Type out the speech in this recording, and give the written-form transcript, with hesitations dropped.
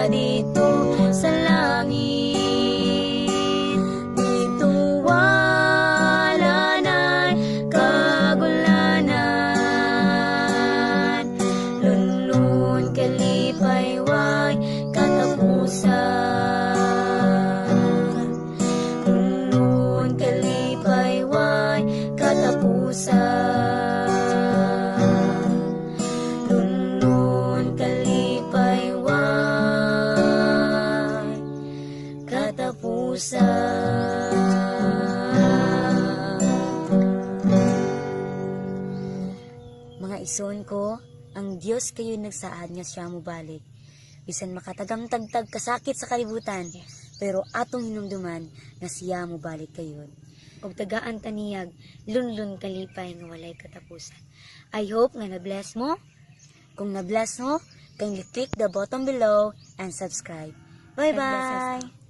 ka dito sa langit. Dito wala na'y kagulanan, lunlun kalipay way katapusan. Lunlun kalipay way katapusan. Lunlun kalipay way katapusan. Mga ison ko, ang Diyos kayo nagsaad nga siya mo balik. Bisan makatagang tagtag kasakit sa kalibutan, pero atong hinumduman nga siya mo balik kayo. Og tagaan taniyag, lunlun kalipay nga walay katapusan. I hope nga na-bless mo. Kung na-bless mo, kindly click the button below and subscribe. Bye-bye!